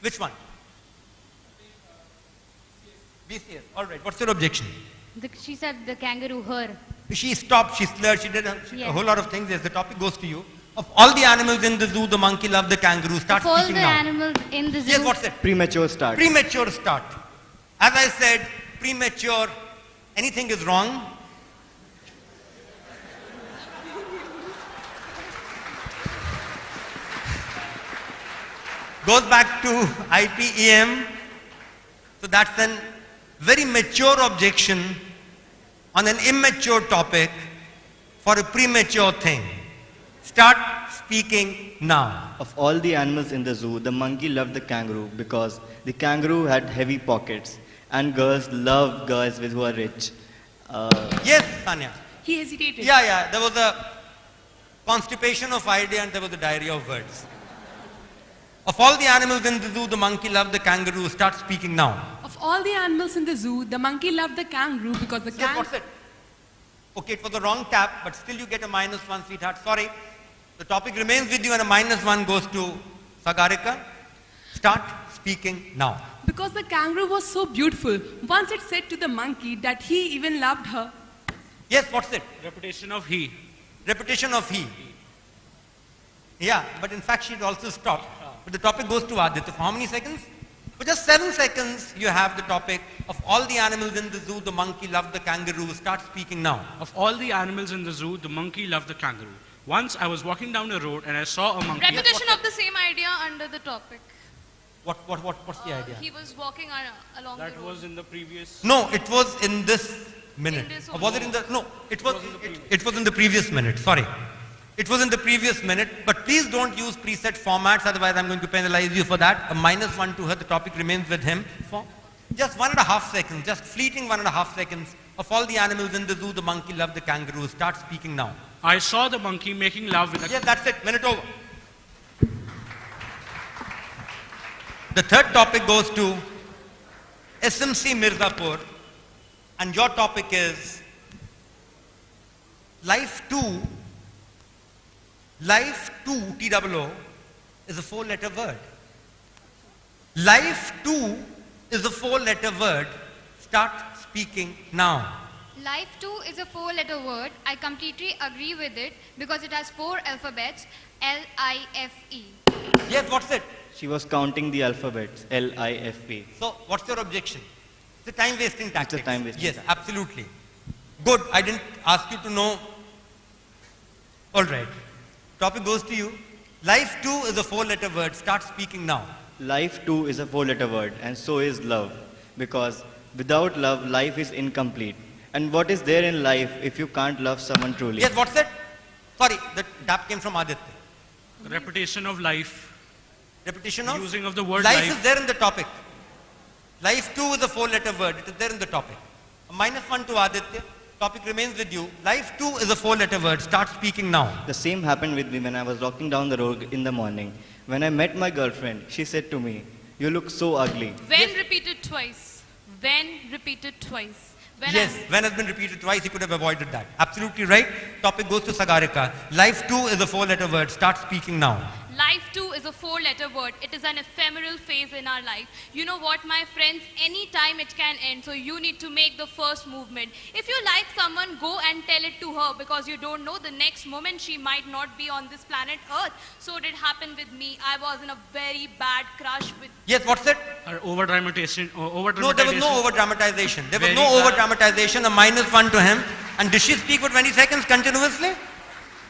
Which one? BCS. All right. What's your objection? She said the kangaroo, her. She stopped, she slurred, she did a Yeah. whole lot of things. Yes, the topic goes to you. Of all the animals in the zoo, the monkey loved the kangaroo. Start Of all speaking the now. animals in the zoo. Yes, what's it? Premature start. Premature start. As I said, premature, anything is wrong. Goes back to IPEM. So that's a very mature objection on an immature topic for a premature thing. Start speaking now. Of all the animals in the zoo, the monkey loved the kangaroo because the kangaroo had heavy pockets and girls love girls who are rich. Yes, Tanya. He hesitated. Yeah, there was a constipation of idea and there was a diarrhea of words. Of all the animals in the zoo, the monkey loved the kangaroo. Start speaking now. Of all the animals in the zoo, the monkey loved the kangaroo because the Yes, what's it? Okay, it was the wrong tap, but still you get a -1, sweetheart. Sorry. The topic remains with you and a -1 goes to Sagarika. Start speaking now. Because the kangaroo was so beautiful. Once it said to the monkey that he even loved her. Yes, what's it? Repetition of he. Repetition of he. Yeah, but in fact she'd also stopped. But the topic goes to Aditya. For how many seconds? For just 7 seconds you have the topic of all the animals in the zoo, the monkey loved the kangaroo. Start speaking now. Of all the animals in the zoo, the monkey loved the kangaroo. Once I was walking down a road and I saw a monkey. Repetition of the same idea under the topic. What's the idea? He was walking along That the road. was in the previous. No, it was in this minute. In this Or was it only. in the, no, it was in the previous minute, sorry. It was in the previous minute, but please don't use preset formats, otherwise I'm going to penalize you for that. A -1 to her, the topic remains with him for just 1.5 seconds, just fleeting 1.5 seconds. Of all the animals in the zoo, the monkey loved the kangaroo. Start speaking now. I saw the monkey making love with a. Yes, that's it, minute over. The third topic goes to SMC Mirzapur, and your topic is Life 2, TOO, is a 4-letter word. Life 2 is a 4-letter word. Start speaking now. Life 2 is a 4-letter word. I completely agree with it because it has 4 alphabets. L-I-F-E. Yes, what's it? She was counting the alphabets. L-I-F-E. So, what's your objection? It's a time-wasting tactic. time-wasting Yes, tactic. absolutely. Good. I didn't ask you to know. All right. Topic goes to you. Life 2 is a 4-letter word. Start speaking now. Life too is a 4-letter word, and so is love. Because without love, life is incomplete. And what is there in life if you can't love someone truly? Yes, what's it? Sorry, the tap came from Aditya. Repetition of life. Repetition of? Using of the word life. life. Is there in the topic. Life 2 is a 4-letter word. It is there in the topic. A -1 to Aditya. Topic remains with you. Life 2 is a 4-letter word. Start speaking now. The same happened with me when I was walking down the road in the morning. When I met my girlfriend, she said to me, "You look so ugly." When repeated twice. When repeated twice. When Yes, when has been repeated twice, he could have avoided that. Absolutely right. Topic goes to Sagarika. Life 2 is a 4-letter word. Start speaking now. Life too is a 4-letter word. It is an ephemeral phase in our life. You know what, my friends? Anytime it can end, so you need to make the first movement. If you like someone, go and tell it to her because you don't know the next moment she might not be on this planet Earth. So did happen with me. I was in a very bad crush with. Yes, what's it? Or over-dramatization. No, there was no over-dramatization. There was Very no bad. over-dramatization. A -1 to him. And did she speak for 20 seconds continuously?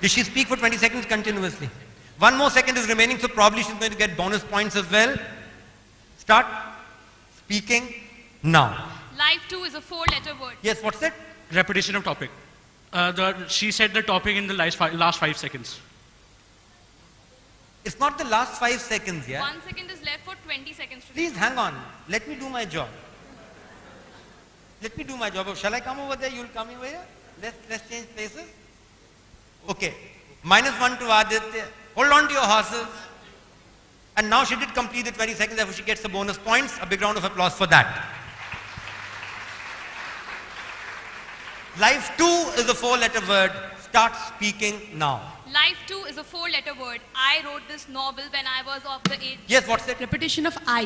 Did she speak for 20 seconds continuously? 1 more second is remaining, so probably she's going to get bonus points as well. Start speaking now. Life too is a 4-letter word. Yes, what's it? Repetition of topic. She said the topic in the last 5 seconds. It's not the last 5 seconds, yeah? 1 second is left for 20 seconds to Please hang on. Let me do my job. Let me do my job. Oh, shall I come over there? You'll come over here? Let's change places. Okay. -1 to Aditya. Hold on to your horses. And now she did complete the 20 seconds, therefore she gets the bonus points. A big round of applause for that. Life 2 is a 4-letter word. start speaking now. Life too is a four-letter word. I wrote this novel when I was of the age. Yes, what's it? Repetition of I.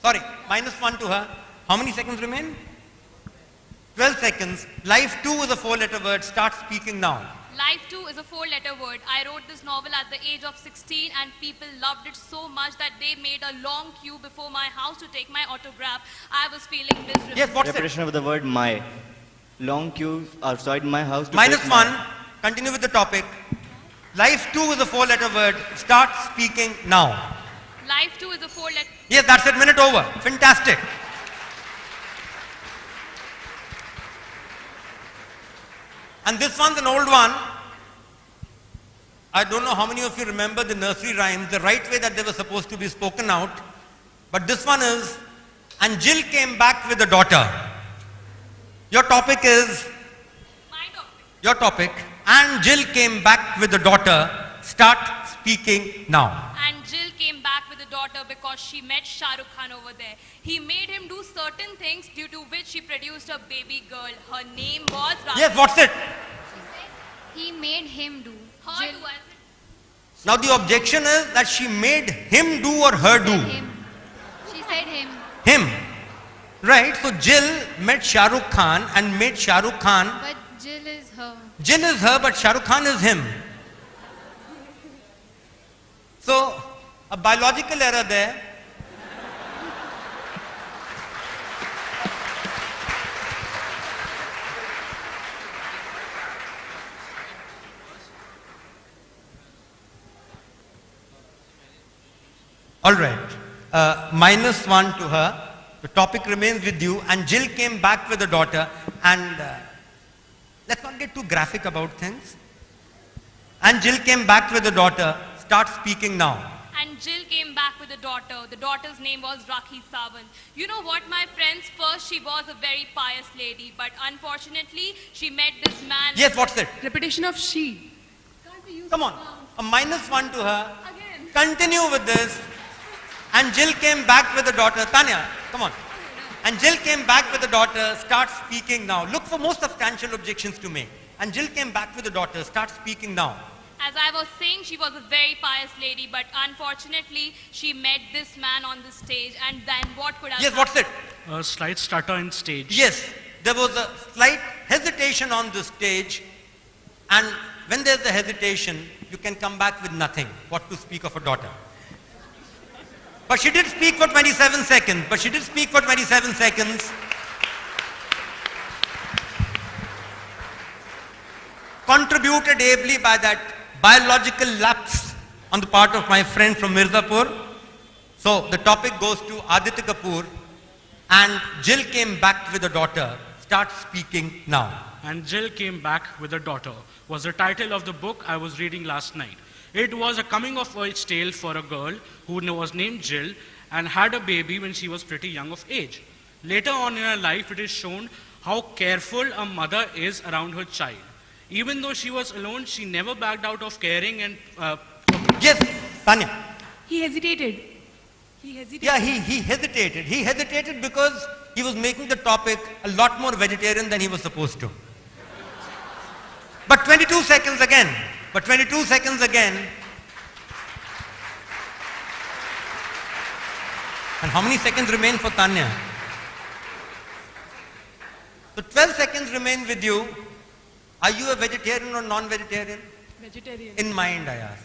Sorry, -1 to her. How many seconds remain? 12 seconds. Life too is a 4-letter word. Start speaking now. Life too is a four-letter word. I wrote this novel at the age of 16 and people loved it so much that they made a long queue before my house to take my autograph. I was feeling miserable. Yes, what's it? Repetition of the word my. Long queue outside my house to take -1. my- Continue with the topic. Life too is a 4-letter word. Start speaking now. Life too is a four-letter. Yes, that's it. Minute over. Fantastic. And this one's an old one. I don't know how many of you remember the nursery rhymes, the right way that they were supposed to be spoken out. But this one is, and Jill came back with a daughter. Your topic is, My topic. your topic, and Jill came back with a daughter. Start speaking now. And Jill came back with a daughter because she met Shah Rukh Khan over there. He made him do certain things due to which she produced a baby girl. Her name was Rakhi. Yes, what's it? He made him do. Her Jill too, I said. Now the objection is that she made him do or her do. said him. She said him. Him. Right? So Jill met Shah Rukh Khan and made Shah Rukh Khan. But Jill is her. Jill is her, but Shah Rukh Khan is him. So, a biological error there. All right. -1 to her. The topic remains with you. And Jill came back with a daughter. And let's not get too graphic about things. And Jill came back with a daughter. Start speaking now. And Jill came back with a daughter. The daughter's name was Rakhi Sawant. You know what, my friends? First, she was a very pious lady, but unfortunately, she met this man. Yes, what's it? Repetition of she. Come on. A -1 to her. Again. Continue with this. And Jill came back with a daughter. Tanya, come on. And Jill came back with a daughter. Start speaking now. Look for more substantial objections to make. And Jill came back with a daughter. Start speaking now. As I was saying, she was a very pious lady, but unfortunately, she met this man on the stage. And then what could have Yes, what's it? A slight stutter in stage. Yes, there was a slight hesitation on the stage. And when there's a hesitation, you can come back with nothing. What to speak of a daughter. But she did speak for 27 seconds. Contributed ably by that biological lapse on the part of my friend from Mirzapur. So the topic goes to Aditya Kapoor. And Jill came back with a daughter. Start speaking now. And Jill came back with a daughter was the title of the book I was reading last night. It was a coming-of-age tale for a girl who was named Jill and had a baby when she was pretty young of age. Later on in her life, it is shown how careful a mother is around her child. Even though she was alone, she never backed out of caring and Yes, Tanya. He hesitated. He hesitated. Yeah, he hesitated. He hesitated because he was making the topic a lot more vegetarian than he was supposed to. But 22 seconds again. And how many seconds remain for Tanya? So 12 seconds remain with you. Are you a vegetarian or non-vegetarian? Vegetarian. In mind, I ask.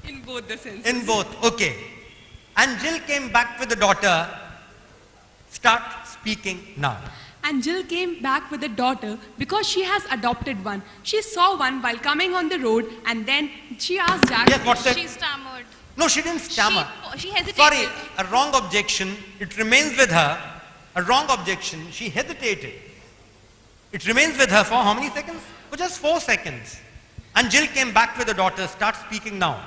In both the senses. In both, okay. And Jill came back with the daughter. Start speaking now. And Jill came back with a daughter because she has adopted one. She saw one while coming on the road and then she asked Jack. Yes, what's that? She stammered. No, she didn't stammer. She hesitated. Sorry, a wrong objection. It remains with her. A wrong objection. She hesitated. It remains with her for how many seconds? For just 4 seconds. And Jill came back with the daughter. Start speaking now.